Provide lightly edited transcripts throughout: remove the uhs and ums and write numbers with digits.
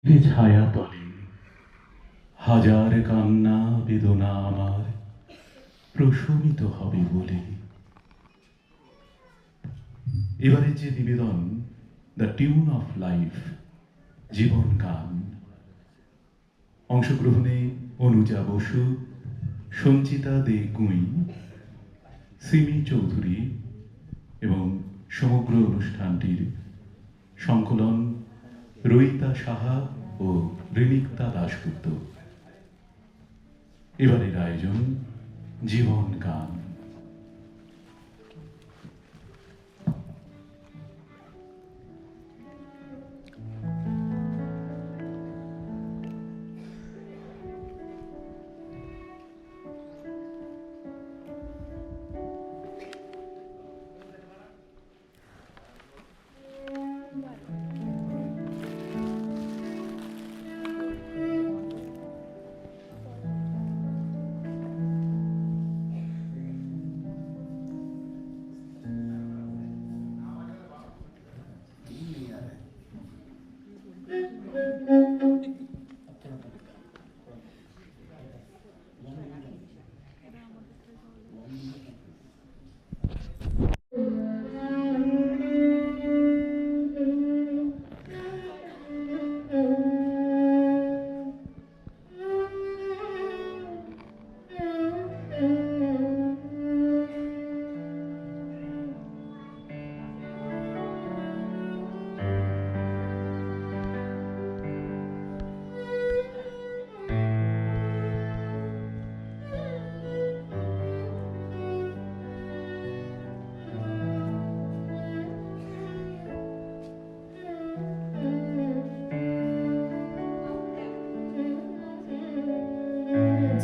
ছায়া তলে হাজার কান্না বেদনা আমার প্রশমিত হবে বলে। এবারে যে নিবেদন, দ্য টিউন অফ লাইফ, জীবন গান। অংশগ্রহণে অনুজা বসু, সঞ্চিতা দে গুঁই, সিমি চৌধুরী এবং সমগ্র অনুষ্ঠানটির সংকলন রয়িতা সাহা ও রিনিক্তা দাশগুপ্ত। এবারের আয়োজন জীবন গান।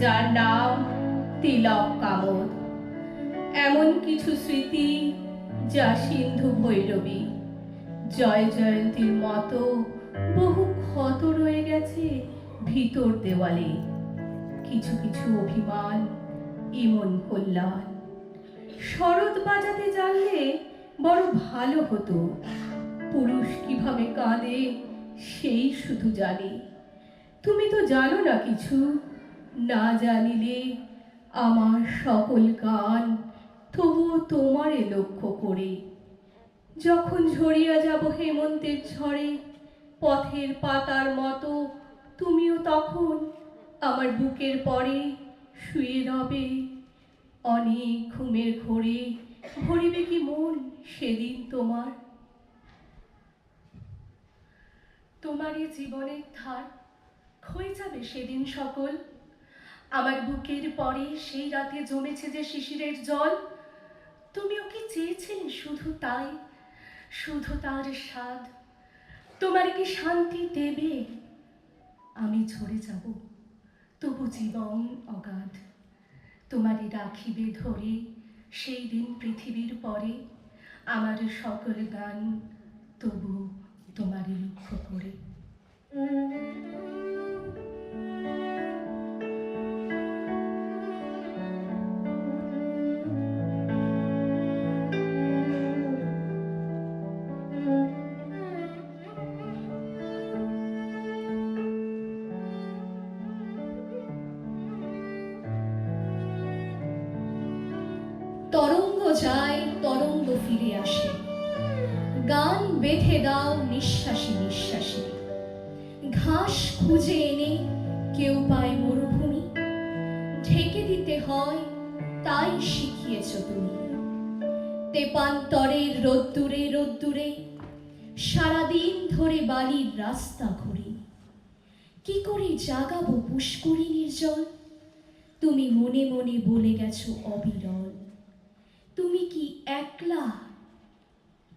যার নাম তিলক কামদ, এমন কিছু স্মৃতি যা সিন্ধু ভৈরবী জয় জয়ন্তীর মতো বহু ক্ষত রয়ে গেছে ভিতর দেওয়ালে। কিছু কিছু অভিমান, ইমন কল্যাণ। শরৎ বাজাতে জানলে বড় ভালো হতো। পুরুষ কিভাবে কাঁদে সেই শুধু জানে। তুমি তো জানো না কিছু, না জানিলে আমার সকল গান তবুও তোমারে লক্ষ্য করে। যখন ঝরিয়া যাব হেমন্তের ঝড়ে পথের পাতার মতো, তুমিও তখন আমার বুকের পরে শুয়ে রবে। অনেক ঘুমের ঘোরে ভরিবে কি মন সেদিন তোমার। তোমার এই জীবনের ধার ক্ষয়ে যাবে সেদিন সকল। আমার বুকের পরে সেই রাতে জমেছে যে শিশিরের জল, তুমিও কি চেয়েছিলে শুধু তাই, শুধু তার স্বাদ? তোমার কি শান্তি দেবে? আমি ঝরে যাব তবু জীবন অগাধ। তোমারই রাখিবে ধরে সেই দিন পৃথিবীর পরে। আমার সকল গান তবু তোমারই লক্ষ্য করে। তরঙ্গ যায়, তরঙ্গ ফিরে আসে। গান বেঁধে দাও নিঃশ্বাসে নিঃশ্বাসে। ঘাস খুঁজে এনে কেউ পায় মরুভূমি, ঢেকে দিতে হয় তাই শিখিয়েছ তুমি। তেপান্তরের রোদ্দুরে রোদ্দুরে সারাদিন ধরে বালির রাস্তা ঘুরি। কি করে জাগাবো পুষ্করিণীর জল? তুমি মনে মনে বলে গেছো অবিরল। তুমি কি একলা?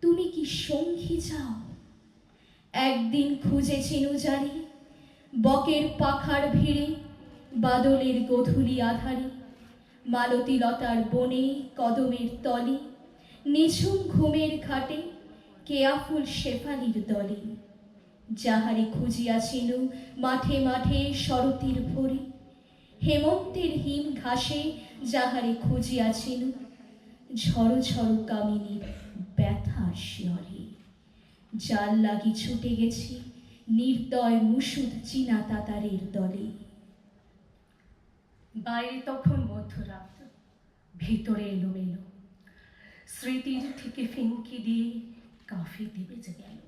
তুমি কি সঙ্গী চাও? একদিন খুঁজেছিনু জানি বকের পাখার ভিড়ে, বাদলের গধূলি আধারে, মালতী লতার বনে কদমের তলে, নিঝুম ঘুমের ঘাটে কেয়াফুল শেফালির দলে। যাহারে খুঁজিয়াছিনু মাঠে মাঠে শরতের ভোরে, হেমন্তের হিম ঘাসে যাহারে খুঁজিয়াছিনু ঝড় ঝড় কামিনীর ব্যথার শিয়রে। জাল লাগি ছুটে গেছি নির্দয় মুসুদ চীনা তাতারের দলে। বাইরে তখন মধ্যরাত, ভিতরে এলোমেলো, স্মৃতির থেকে ফিনকি দিয়ে কাফিতে বেজে গেল।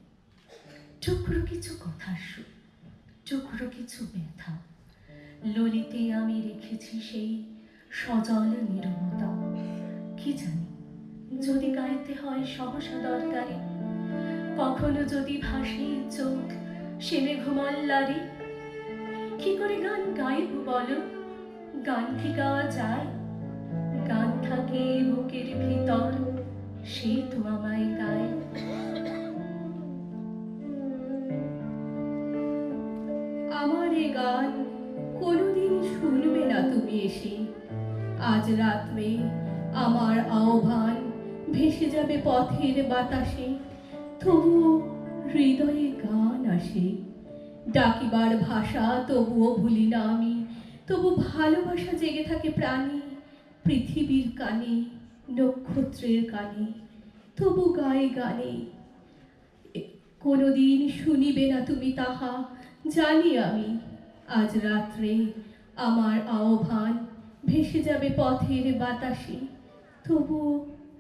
টুকরো কিছু কথার সুর, টুকরো কিছু ব্যথা, ললিতে আমি রেখেছি সেই সজল নীরবতা। কি জানি, যদি গাইতে হয় সহসা দরকারি, কখনো যদি ভাসে চোখ সে মেঘমল্লারি, কি করে গান গাইব বলো? গান কি গাওয়া যায়? গান থাকে বুকের ভিতর, সে তো আমায় গায়। আমার এ গান কোনোদিন শুনবে না তুমি এসে। আজ রাত্রে আমার আহ্বান ভেসে যাবে পথের বাতাসে, তবুও হৃদয়ে গান আসে। ডাকিবার ভাষা তবুও ভুলি না আমি, তবু ভালোবাসা জেগে থাকে প্রাণে। পৃথিবীর কানে, নক্ষত্রের কানে, তবু গায়ে গানে। কোনোদিন শুনিবে না তুমি তাহা জানি আমি। আজ রাত্রে আমার আহ্বান ভেসে যাবে পথের বাতাসে, তবু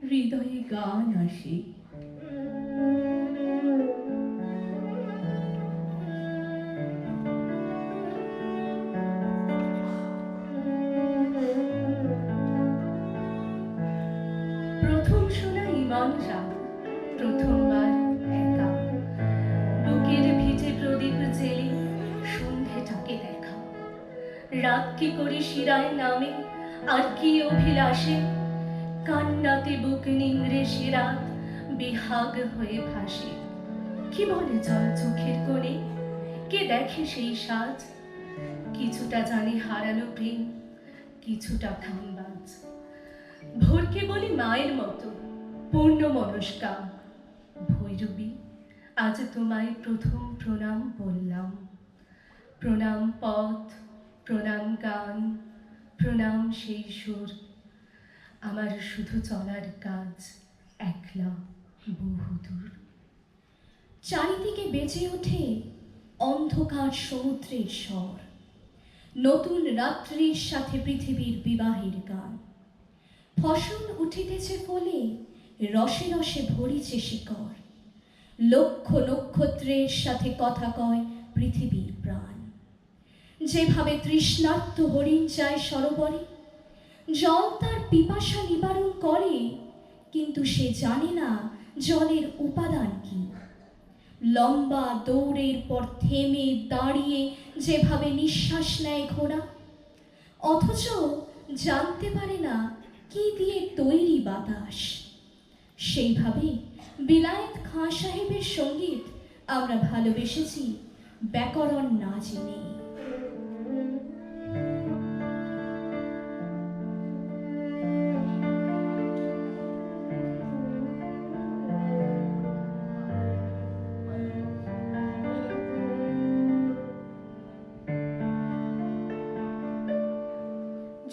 হৃদয়ে গান আসে। প্রথম শোনা ইমান রাত, প্রথমবার একা, বুকের ভিজে প্রদীপ জেলে সন্ধেটাকে দেখা। রাত কি করে শিরায় নামে, আর কি অভিলাষে, কান্নাতে বুক নিংড়ে সে রাত বেহাগ হয়ে ভাসে। কি বলে জল চোখের কোণে, কে দেখে সেই সাজ? কিছুটা জানে হারানো প্রেম, কিছুটা খামবাজ। ভোরকে বলি মায়ের মতো পূর্ণ মনস্কা। ভৈরবী, আজ তোমায় প্রথম প্রণাম বললাম। প্রণাম পথ, প্রণাম গান, প্রণাম সেই সুর। আমার শুধু চলার কাজ একলা বহুদূর। চারিদিকে বেজে ওঠে অন্ধকার সমুদ্রের স্বর, নতুন রাত্রির সাথে পৃথিবীর বিবাহের গান। ফসল উঠিতেছে ফলে, রসে রসে ভরিছে শিকড়। লক্ষ নক্ষত্রের সাথে কথা কয় পৃথিবীর প্রাণ। যেভাবে তৃষ্ণার্ত হরিণ চায় সরোবরে, জল তার পিপাসা নিবারণ করে, কিন্তু সে জানে না জলের উপাদান কি। লম্বা দৌড়ের পর থেমে দাঁড়িয়ে যেভাবে নিঃশ্বাস নেয় ঘোড়া, অথচ জানতে পারে না কি দিয়ে তৈরি বাতাস। সেইভাবে বিলায়েত খাঁ সাহেবের সঙ্গীত আমরা ভালোবেসেছি ব্যাকরণ না জেনে।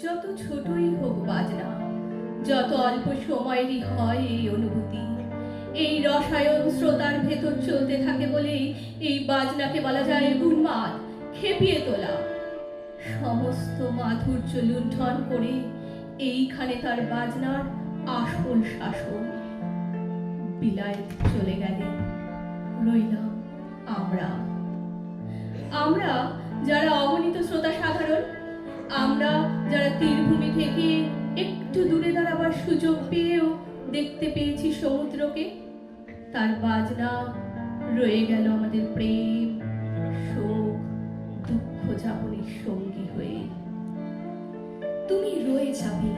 যত ছোটই হোক বাজনা, যত অল্প সময়েরই হয় এই অনুভূতি, এই রসায়ন শ্রোতার ভেতর চলতে থাকে বলে এই বাজনাকে বলা যায় উন্মাদ, খেপিয়ে তোলা। সমস্ত মাধুর্য লুণ্ঠন করে এইখানে তার বাজনার আসল শাসন। বিলায়েত চলে গেলে রইলাম আমরা। আমরা যারা অগণিত শ্রোতা সাধারণ, আমরা যারা তীরভূমি থেকে একটু দূরে দাঁড়াবার সুযোগ পেয়েও দেখতে পেয়েছি সমুদ্রকে, তার বাজনা রয়ে গেল আমাদের প্রেম, শোক, দুঃখ যাপনের সঙ্গী হয়ে। তুমি রয়ে যাবে,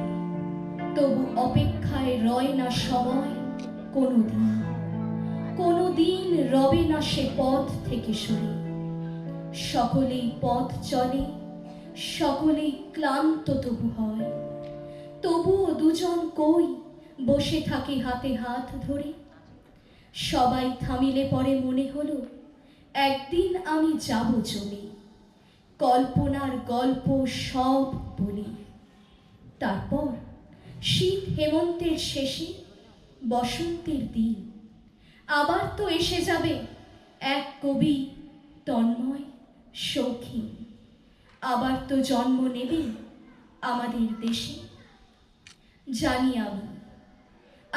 তবু অপেক্ষায় রয় না সময় কোনোদিন। কোনোদিন রবে না সে পথ থেকে সরে। সকলেই পথ চলে, সকলেই ক্লান্ত তবু হয়, তবুও দুজন কই বসে থাকি হাতে হাত ধরে। সবাই থামিলে পরে মনে হলো একদিন আমি যাব চলে, কল্পনার গল্প সব বলি। তারপর শীত হেমন্তের শেষে বসন্তের দিন আবার তো এসে যাবে এক কবি তন্ময়, শৌখিন, আবার তো জন্ম নেবে আমাদের দেশে। জানি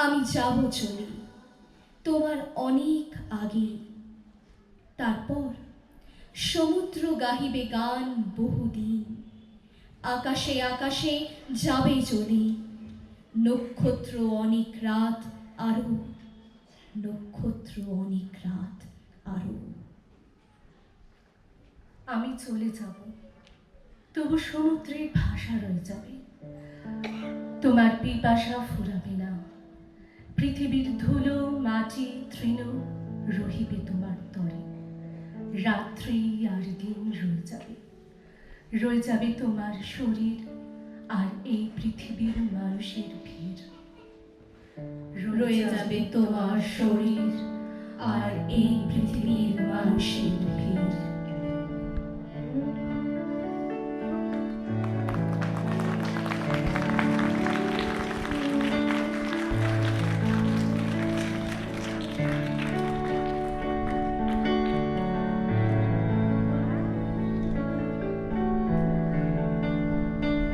আমি যাব চলে তোমার অনেক আগে। তারপর সমুদ্র গাহিবে গান বহুদিন, আকাশে আকাশে যাবে চলে নক্ষত্র অনেক রাত আরো, নক্ষত্র অনেক রাত আরো। আমি চলে যাব, তবু সমুদ্রের ভাষা রয়ে যাবে। তোমার পিপাসা ফুরাবে না, পৃথিবীর ধুলো মাটি তৃণ রহিবে তোমার তরে। রাত্রি আর দিন রয়ে যাবে তোমার শরীর আর এই পৃথিবীর মানুষের ভিড়। রয়ে যাবে তোমার শরীর আর এই পৃথিবীর মানুষের ভিড়।